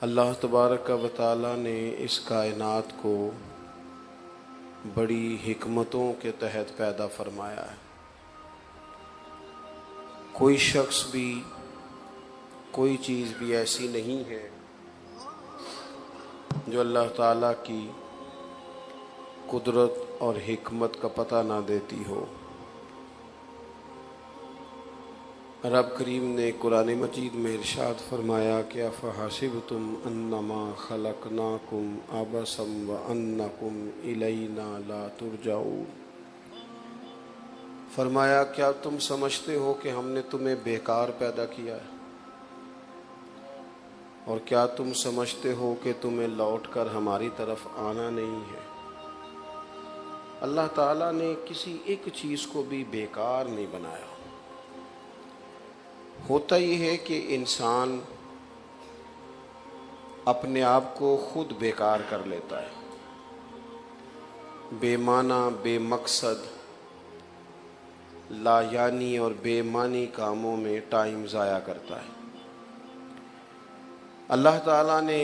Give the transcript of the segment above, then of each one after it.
اللہ تبارک و تعالی نے اس کائنات کو بڑی حکمتوں کے تحت پیدا فرمایا ہے۔ کوئی شخص بھی، کوئی چیز بھی ایسی نہیں ہے جو اللہ تعالیٰ کی قدرت اور حکمت کا پتہ نہ دیتی ہو۔ رب کریم نے قرآن مجید میں ارشاد فرمایا کہ افحسبتم انما خلقناکم عبثا وانکم الینا لا ترجعون، فرمایا کیا تم سمجھتے ہو کہ ہم نے تمہیں بیکار پیدا کیا ہے، اور کیا تم سمجھتے ہو کہ تمہیں لوٹ کر ہماری طرف آنا نہیں ہے۔ اللہ تعالیٰ نے کسی ایک چیز کو بھی بیکار نہیں بنایا۔ ہوتا یہ ہے کہ انسان اپنے آپ کو خود بیکار کر لیتا ہے، بے معنی، بے مقصد، لا یعنی اور بے معنی کاموں میں ٹائم ضائع کرتا ہے۔ اللہ تعالیٰ نے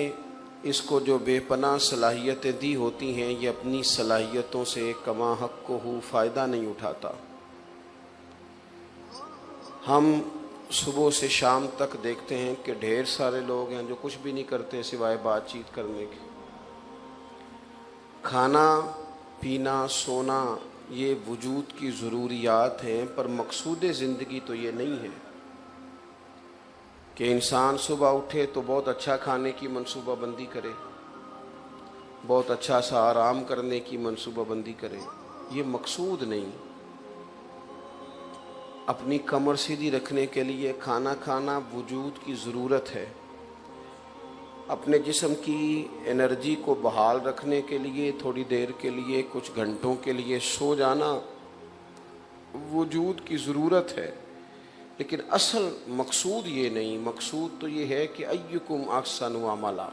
اس کو جو بے پناہ صلاحیتیں دی ہوتی ہیں، یہ اپنی صلاحیتوں سے کما حق کو فائدہ نہیں اٹھاتا۔ ہم صبح سے شام تک دیکھتے ہیں کہ ڈھیر سارے لوگ ہیں جو کچھ بھی نہیں کرتے سوائے بات چیت کرنے کے۔ کھانا پینا سونا یہ وجود کی ضروریات ہیں، پر مقصود زندگی تو یہ نہیں ہے کہ انسان صبح اٹھے تو بہت اچھا کھانے کی منصوبہ بندی کرے، بہت اچھا سا آرام کرنے کی منصوبہ بندی کرے۔ یہ مقصود نہیں۔ اپنی کمر سیدھی رکھنے کے لیے کھانا کھانا وجود کی ضرورت ہے، اپنے جسم کی انرجی کو بحال رکھنے کے لیے تھوڑی دیر کے لیے، کچھ گھنٹوں کے لیے سو جانا وجود کی ضرورت ہے، لیکن اصل مقصود یہ نہیں۔ مقصود تو یہ ہے کہ ایکم احسن عملا،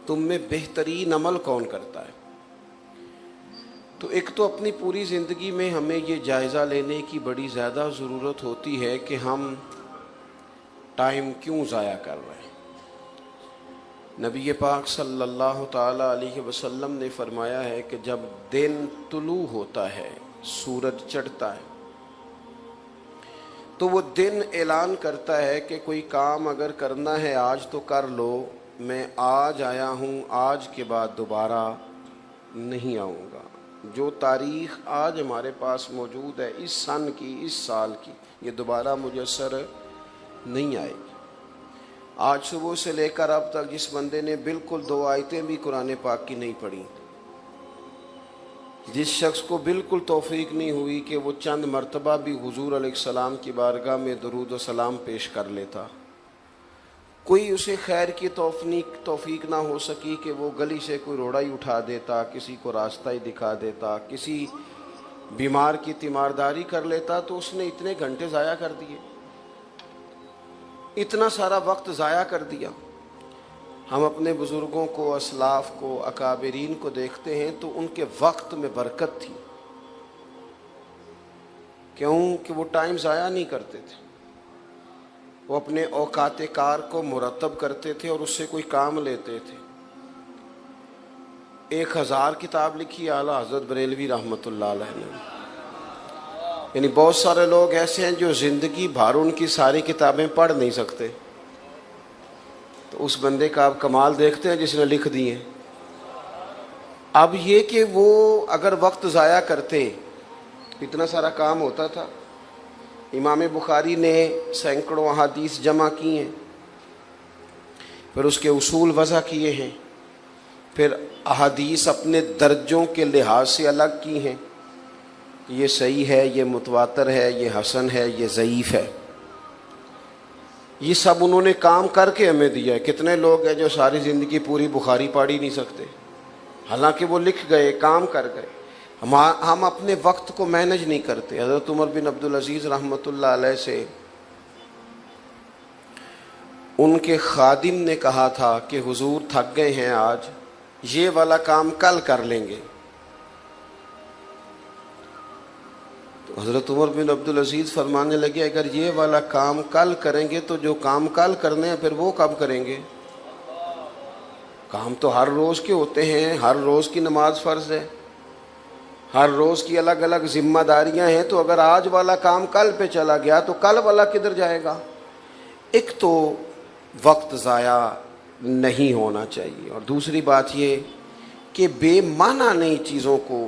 تم میں بہترین عمل کون کرتا ہے۔ تو ایک تو اپنی پوری زندگی میں ہمیں یہ جائزہ لینے کی بڑی زیادہ ضرورت ہوتی ہے کہ ہم ٹائم کیوں ضائع کر رہے ہیں۔ نبی پاک صلی اللہ تعالی علیہ وسلم نے فرمایا ہے کہ جب دن طلوع ہوتا ہے، سورج چڑھتا ہے، تو وہ دن اعلان کرتا ہے کہ کوئی کام اگر کرنا ہے آج تو کر لو، میں آج آیا ہوں، آج کے بعد دوبارہ نہیں آؤں گا۔ جو تاریخ آج ہمارے پاس موجود ہے، اس سن کی، اس سال کی، یہ دوبارہ میسر نہیں آئے گی۔ آج صبح سے لے کر اب تک جس بندے نے بالکل 2 آیتیں بھی قرآن پاک کی نہیں پڑھی، جس شخص کو بالکل توفیق نہیں ہوئی کہ وہ چند مرتبہ بھی حضور علیہ السلام کی بارگاہ میں درود و سلام پیش کر لیتا، کوئی اسے خیر کی توفیق نہ ہو سکی کہ وہ گلی سے کوئی روڑا ہی اٹھا دیتا، کسی کو راستہ ہی دکھا دیتا، کسی بیمار کی تیمارداری کر لیتا، تو اس نے اتنے گھنٹے ضائع کر دیے، اتنا سارا وقت ضائع کر دیا۔ ہم اپنے بزرگوں کو، اسلاف کو، اکابرین کو دیکھتے ہیں تو ان کے وقت میں برکت تھی، کیوں کہ وہ ٹائم ضائع نہیں کرتے تھے، وہ اپنے اوقات کار کو مرتب کرتے تھے اور اس سے کوئی کام لیتے تھے۔ 1000 کتاب لکھی اعلیٰ حضرت بریلوی رحمۃ اللہ علیہ نے، یعنی بہت سارے لوگ ایسے ہیں جو زندگی بھر ان کی ساری کتابیں پڑھ نہیں سکتے، تو اس بندے کا آپ کمال دیکھتے ہیں جس نے لکھ دی ہیں۔ اب یہ کہ وہ اگر وقت ضائع کرتے، اتنا سارا کام ہوتا تھا۔ امام بخاری نے سینکڑوں احادیث جمع کی ہیں، پھر اس کے اصول وضع کیے ہیں، پھر احادیث اپنے درجوں کے لحاظ سے الگ کی ہیں، یہ صحیح ہے، یہ متواتر ہے، یہ حسن ہے، یہ ضعیف ہے۔ یہ سب انہوں نے کام کر کے ہمیں دیا ہے۔ کتنے لوگ ہیں جو ساری زندگی پوری بخاری پڑھ ہی نہیں سکتے، حالانکہ وہ لکھ گئے، کام کر گئے۔ ہم اپنے وقت کو مینج نہیں کرتے۔ حضرت عمر بن عبدالعزیز رحمۃ اللہ علیہ سے ان کے خادم نے کہا تھا کہ حضور تھک گئے ہیں، آج یہ والا کام کل کر لیں گے۔ تو حضرت عمر بن عبدالعزیز فرمانے لگے اگر یہ والا کام کل کریں گے تو جو کام کل کرنے ہیں پھر وہ کب کریں گے؟ کام تو ہر روز کے ہوتے ہیں، ہر روز کی نماز فرض ہے، ہر روز کی الگ الگ ذمہ داریاں ہیں، تو اگر آج والا کام کل پہ چلا گیا تو کل والا کدھر جائے گا؟ ایک تو وقت ضائع نہیں ہونا چاہیے، اور دوسری بات یہ کہ بے معنی نئی چیزوں کو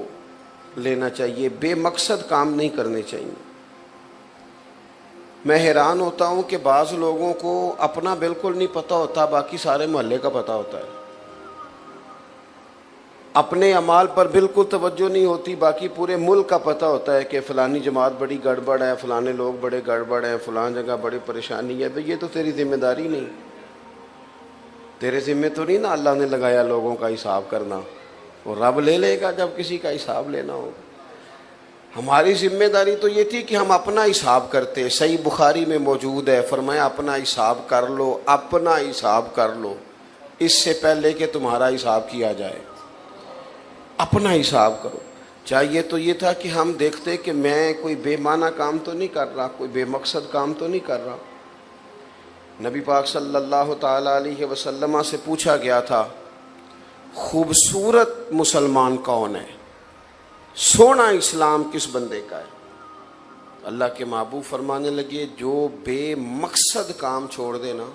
لینا چاہیے، بے مقصد کام نہیں کرنے چاہیے۔ میں حیران ہوتا ہوں کہ بعض لوگوں کو اپنا بالکل نہیں پتہ ہوتا، باقی سارے محلے کا پتہ ہوتا ہے۔ اپنے اعمال پر بالکل توجہ نہیں ہوتی، باقی پورے ملک کا پتہ ہوتا ہے کہ فلانی جماعت بڑی گڑبڑ ہے، فلانے لوگ بڑے گڑبڑ ہیں، فلان جگہ بڑی پریشانی ہے۔ بھئی یہ تو تیری ذمہ داری نہیں، تیرے ذمہ تو نہیں نا اللہ نے لگایا لوگوں کا حساب کرنا، وہ رب لے لے گا جب کسی کا حساب لینا ہوگا۔ ہماری ذمہ داری تو یہ تھی کہ ہم اپنا حساب کرتے۔ صحیح بخاری میں موجود ہے، فرمایا اپنا حساب کر لو، اپنا حساب کر لو اس سے پہلے کہ تمہارا حساب کیا جائے۔ اپنا حساب کرو۔ چاہیے تو یہ تھا کہ ہم دیکھتے کہ میں کوئی بے معنی کام تو نہیں کر رہا، کوئی بے مقصد کام تو نہیں کر رہا۔ نبی پاک صلی اللہ تعالی علیہ وسلم سے پوچھا گیا تھا خوبصورت مسلمان کون ہے، سونا اسلام کس بندے کا ہے؟ اللہ کے محبوب فرمانے لگے جو بے مقصد کام چھوڑ دے نا،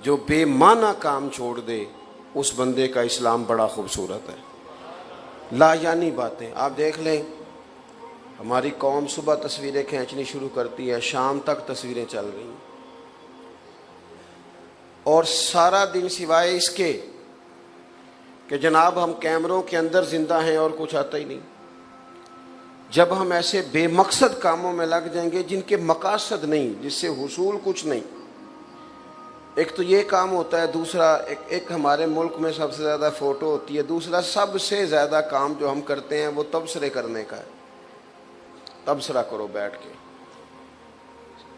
جو بے معنی کام چھوڑ دے، اس بندے کا اسلام بڑا خوبصورت ہے۔ لا یعنی باتیں آپ دیکھ لیں، ہماری قوم صبح تصویریں کھینچنی شروع کرتی ہے، شام تک تصویریں چل رہی ہیں، اور سارا دن سوائے اس کے کہ جناب ہم کیمروں کے اندر زندہ ہیں اور کچھ آتا ہی نہیں۔ جب ہم ایسے بے مقصد کاموں میں لگ جائیں گے جن کے مقاصد نہیں، جس سے حصول کچھ نہیں، ایک تو یہ کام ہوتا ہے، دوسرا ایک ہمارے ملک میں سب سے زیادہ فوٹو ہوتی ہے، دوسرا سب سے زیادہ کام جو ہم کرتے ہیں وہ تبصرے کرنے کا ہے۔ تبصرہ کرو بیٹھ کے،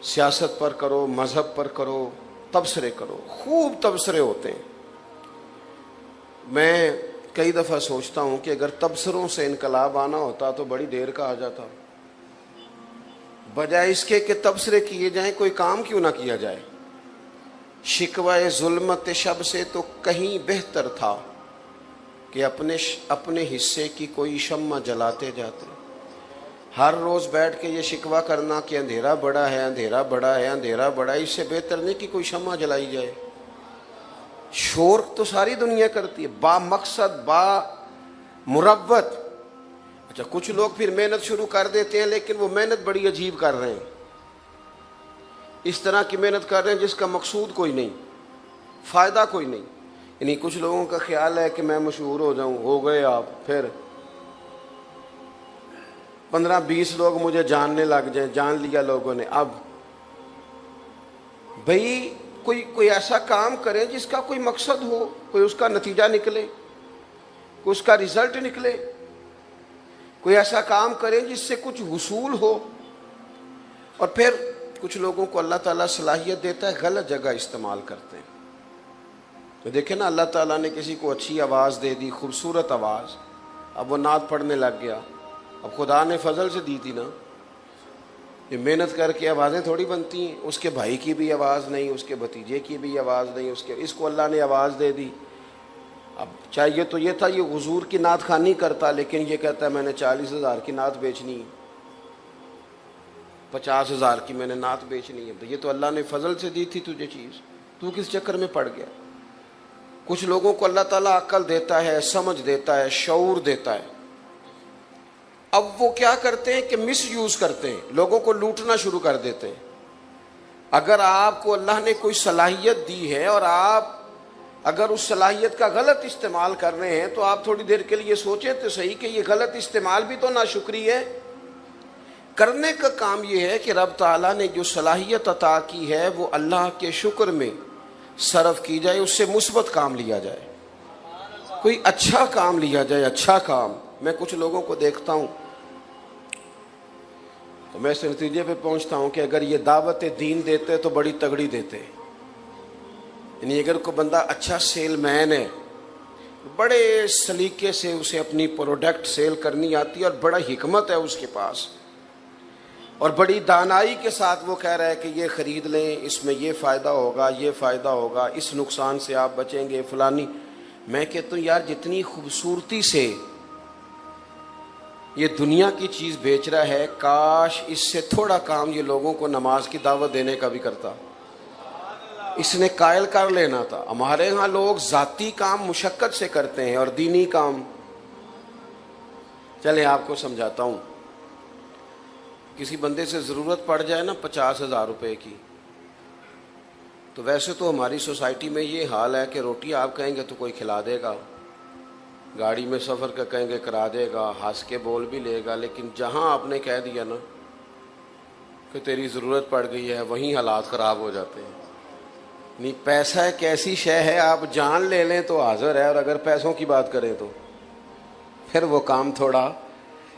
سیاست پر کرو، مذہب پر کرو، تبصرے کرو، خوب تبصرے ہوتے ہیں۔ میں کئی دفعہ سوچتا ہوں کہ اگر تبصروں سے انقلاب آنا ہوتا تو بڑی دیر کا آ جاتا، بجائے اس کے کہ تبصرے کیے جائیں کوئی کام کیوں نہ کیا جائے۔ شکوہ ظلمت شب سے تو کہیں بہتر تھا کہ اپنے حصے کی کوئی شمع جلاتے جاتے۔ ہر روز بیٹھ کے یہ شکوہ کرنا کہ اندھیرا بڑا ہے، اندھیرا بڑا ہے، اندھیرا بڑا ہے، اس سے بہتر نہیں کہ کوئی شمع جلائی جائے۔ شور تو ساری دنیا کرتی ہے، با مقصد، با مروت۔ اچھا کچھ لوگ پھر محنت شروع کر دیتے ہیں، لیکن وہ محنت بڑی عجیب کر رہے ہیں، اس طرح کی محنت کر رہے ہیں جس کا مقصود کوئی نہیں، فائدہ کوئی نہیں۔ یعنی کچھ لوگوں کا خیال ہے کہ میں مشہور ہو جاؤں، ہو گئے آپ، پھر 15-20 لوگ مجھے جاننے لگ جائیں، جان لیا لوگوں نے، اب بھئی کوئی ایسا کام کریں جس کا کوئی مقصد ہو، کوئی اس کا نتیجہ نکلے، کوئی اس کا رزلٹ نکلے، کوئی ایسا کام کریں جس سے کچھ حصول ہو۔ اور پھر کچھ لوگوں کو اللہ تعالیٰ صلاحیت دیتا ہے، غلط جگہ استعمال کرتے ہیں۔ تو دیکھیں نا، اللہ تعالیٰ نے کسی کو اچھی آواز دے دی، خوبصورت آواز، اب وہ نعت پڑھنے لگ گیا۔ اب خدا نے فضل سے دی تھی نا، یہ محنت کر کے آوازیں تھوڑی بنتی ہیں، اس کے بھائی کی بھی آواز نہیں، اس کے بھتیجے کی بھی آواز نہیں، اس کو اللہ نے آواز دے دی۔ اب چاہیے تو یہ تھا یہ حضور کی نعت خوانی کرتا، لیکن یہ کہتا ہے میں نے 40,000 کی نعت بیچنی ہے، 50,000 کی میں نے نعت بیچنی ہے۔ یہ تو اللہ نے فضل سے دی تھی تجھے چیز، تو کس چکر میں پڑ گیا؟ کچھ لوگوں کو اللہ تعالیٰ عقل دیتا ہے، سمجھ دیتا ہے، شعور دیتا ہے، اب وہ کیا کرتے ہیں کہ مس یوز کرتے ہیں، لوگوں کو لوٹنا شروع کر دیتے ہیں۔ اگر آپ کو اللہ نے کوئی صلاحیت دی ہے اور آپ اگر اس صلاحیت کا غلط استعمال کر رہے ہیں تو آپ تھوڑی دیر کے لیے سوچیں تو صحیح کہ یہ غلط استعمال بھی تو ناشکری ہے۔ کرنے کا کام یہ ہے کہ رب تعالیٰ نے جو صلاحیت عطا کی ہے وہ اللہ کے شکر میں صرف کی جائے، اس سے مثبت کام لیا جائے، کوئی اچھا کام لیا جائے، اچھا کام۔ میں کچھ لوگوں کو دیکھتا ہوں تو میں اس نتیجے پہ پہنچتا ہوں کہ اگر یہ دعوت دین دیتے تو بڑی تگڑی دیتے، یعنی اگر کوئی بندہ اچھا سیل مین ہے، بڑے سلیقے سے اسے اپنی پروڈکٹ سیل کرنی آتی ہے اور بڑا حکمت ہے اس کے پاس، اور بڑی دانائی کے ساتھ وہ کہہ رہا ہے کہ یہ خرید لیں، اس میں یہ فائدہ ہوگا، یہ فائدہ ہوگا، اس نقصان سے آپ بچیں گے، فلانی۔ میں کہتا ہوں یار جتنی خوبصورتی سے یہ دنیا کی چیز بیچ رہا ہے، کاش اس سے تھوڑا کام یہ لوگوں کو نماز کی دعوت دینے کا بھی کرتا، اس نے قائل کر لینا تھا۔ ہمارے ہاں لوگ ذاتی کام مشقت سے کرتے ہیں اور دینی کام، چلیں آپ کو سمجھاتا ہوں۔ کسی بندے سے ضرورت پڑ جائے نا 50,000 روپے کی، تو ویسے تو ہماری سوسائٹی میں یہ حال ہے کہ روٹی آپ کہیں گے تو کوئی کھلا دے گا، گاڑی میں سفر کا کہیں گے کرا دے گا، ہنس کے بول بھی لے گا، لیکن جہاں آپ نے کہہ دیا نا کہ تیری ضرورت پڑ گئی ہے، وہیں حالات خراب ہو جاتے ہیں۔ نہیں، پیسہ ایک ایسی شے ہے، آپ جان لے لیں تو حاضر ہے، اور اگر پیسوں کی بات کریں تو پھر وہ کام تھوڑا،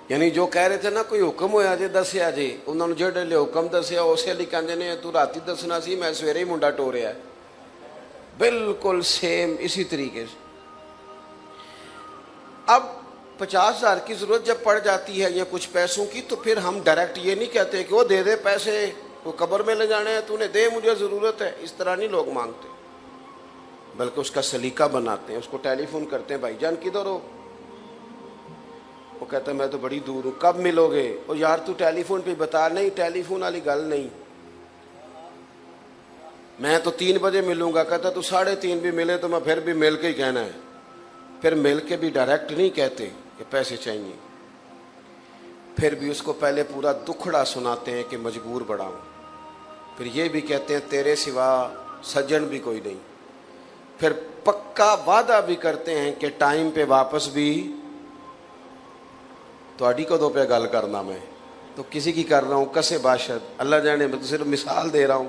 یعنی جو کہہ رہے تھے نا کوئی حکم ہویا جے دسیا جے، انہوں نے جہے لے حکم دسیا اسے علی کہندے نے تو راتی دسنا سی، میں سویرے ہی منڈا ٹوریا ہے، بالکل سیم اسی طریقے سے۔ اب 50,000 کی ضرورت جب پڑ جاتی ہے یا کچھ پیسوں کی، تو پھر ہم ڈائریکٹ یہ نہیں کہتے کہ وہ دے دے پیسے، وہ قبر میں لے جانے ہیں، تو نے دے، مجھے ضرورت ہے، اس طرح نہیں لوگ مانگتے، بلکہ اس کا سلیقہ بناتے ہیں، اس کو ٹیلی فون کرتے ہیں، بھائی جان کدھر ہو؟ وہ کہتا ہے میں تو بڑی دور ہوں، کب ملو گے؟ اور یار تو ٹیلی فون پہ بتا، نہیں ٹیلی فون والی گل نہیں، میں تو 3 بجے ملوں گا، کہتا تو 3:30 بھی ملے تو میں پھر بھی مل کے ہی کہنا ہے، پھر مل کے بھی ڈائریکٹ نہیں کہتے کہ پیسے چاہیے، پھر بھی اس کو پہلے پورا دکھڑا سناتے ہیں کہ مجبور بڑا ہوں، پھر یہ بھی کہتے ہیں تیرے سوا سجن بھی کوئی نہیں، پھر پکا وعدہ بھی کرتے ہیں کہ ٹائم پہ واپس بھی، تو اڈی کو دو پہ گل کرنا، میں تو کسی کی کر رہا ہوں کسے باشد، اللہ جانے، میں تو صرف مثال دے رہا ہوں،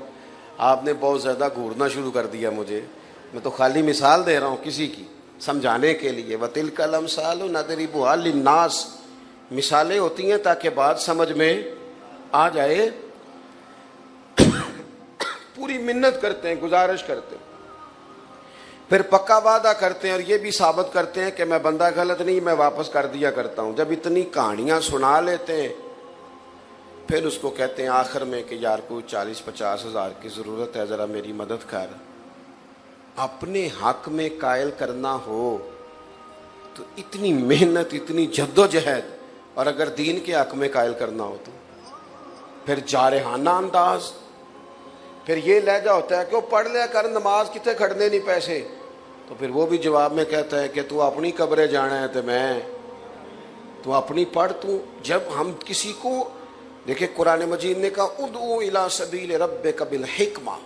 آپ نے بہت زیادہ گھورنا شروع کر دیا مجھے، میں تو خالی مثال دے رہا ہوں کسی کی سمجھانے کے لیے۔ وَتِلْكَ الْأَمْثَالُ نَضْرِبُهَا لِلنَّاسِ، مثالیں ہوتی ہیں تاکہ بات سمجھ میں آ جائے، پوری منت کرتے ہیں، گزارش کرتے ہیں، پھر پکا وعدہ کرتے ہیں، اور یہ بھی ثابت کرتے ہیں کہ میں بندہ غلط نہیں، میں واپس کر دیا کرتا ہوں۔ جب اتنی کہانیاں سنا لیتے ہیں، پھر اس کو کہتے ہیں آخر میں کہ یار کوئی 40-50 ہزار کی ضرورت ہے، ذرا میری مدد کر۔ اپنے حق میں قائل کرنا ہو تو اتنی محنت، اتنی جد و جہد، اور اگر دین کے حق میں قائل کرنا ہو تو پھر جارحانہ انداز، پھر یہ لہجہ ہوتا ہے کہ وہ پڑھ لیا کر نماز، کتنے کھڑنے نہیں پیسے، تو پھر وہ بھی جواب میں کہتا ہے کہ تو اپنی قبریں جانا ہے تو میں، تو اپنی پڑھ تو۔ جب ہم کسی کو دیکھیں، قرآن مجید نے کہا ادعو الی سبیل ربک بالحکمہ،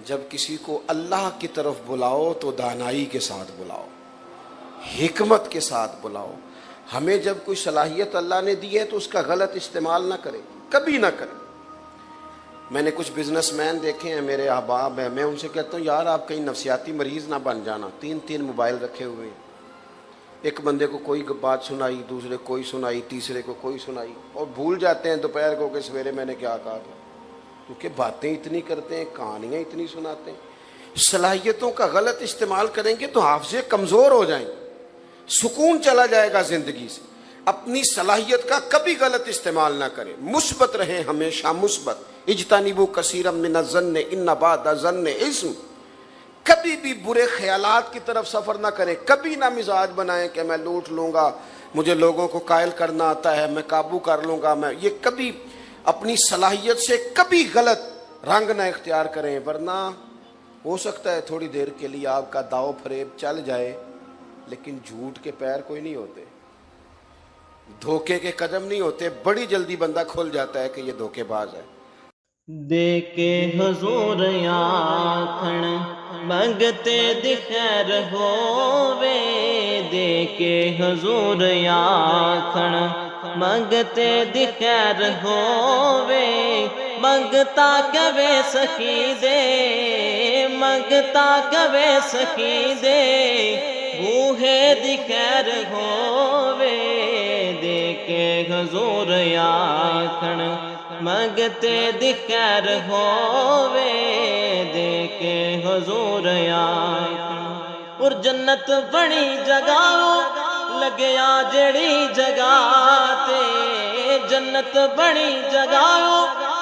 جب کسی کو اللہ کی طرف بلاؤ تو دانائی کے ساتھ بلاؤ، حکمت کے ساتھ بلاؤ۔ ہمیں جب کوئی صلاحیت اللہ نے دی ہے تو اس کا غلط استعمال نہ کرے، کبھی نہ کرے۔ میں نے کچھ بزنس مین دیکھے ہیں، میرے احباب ہیں، میں ان سے کہتا ہوں یار آپ کہیں نفسیاتی مریض نہ بن جانا، 3 موبائل رکھے ہوئے ہیں، ایک بندے کو کوئی بات سنائی، دوسرے کوئی سنائی، تیسرے کو کوئی سنائی، اور بھول جاتے ہیں دوپہر کو کہ سویرے میں نے کیا کہا تھا، کیونکہ باتیں اتنی کرتے ہیں، کہانیاں اتنی سناتے ہیں۔ صلاحیتوں کا غلط استعمال کریں گے تو حافظے کمزور ہو جائیں گے، سکون چلا جائے گا زندگی سے۔ اپنی صلاحیت کا کبھی غلط استعمال نہ کریں، مثبت رہیں، ہمیشہ مثبت۔ اجتنبوا کثیرا من الظن ان بعض الظن اثم، کبھی بھی برے خیالات کی طرف سفر نہ کریں، کبھی نہ مزاج بنائیں کہ میں لوٹ لوں گا، مجھے لوگوں کو قائل کرنا آتا ہے، میں قابو کر لوں گا، میں یہ کبھی اپنی صلاحیت سے کبھی غلط رنگ نہ اختیار کریں، ورنہ ہو سکتا ہے تھوڑی دیر کے لیے آپ کا داؤ فریب چل جائے، لیکن جھوٹ کے پیر کوئی نہیں ہوتے، دھوکے کے قدم نہیں ہوتے، بڑی جلدی بندہ کھل جاتا ہے کہ یہ دھوکے باز ہے۔ دے کے حضور آکھن منگتے دی خیر ہووے، دے کے حضور آکھن منگتے دی خیر ہووے، منگتا کبے سخی دے، منگتا کبے سخی دے، بوہے دی خیر ہووے، دے کے حضور آکھن منگتے دی خیر ہووے، دے کے حضور آکھن۔ اور جنت بڑی جگہ لگیا جڑی جگہ تے، جنت بڑی جگہوں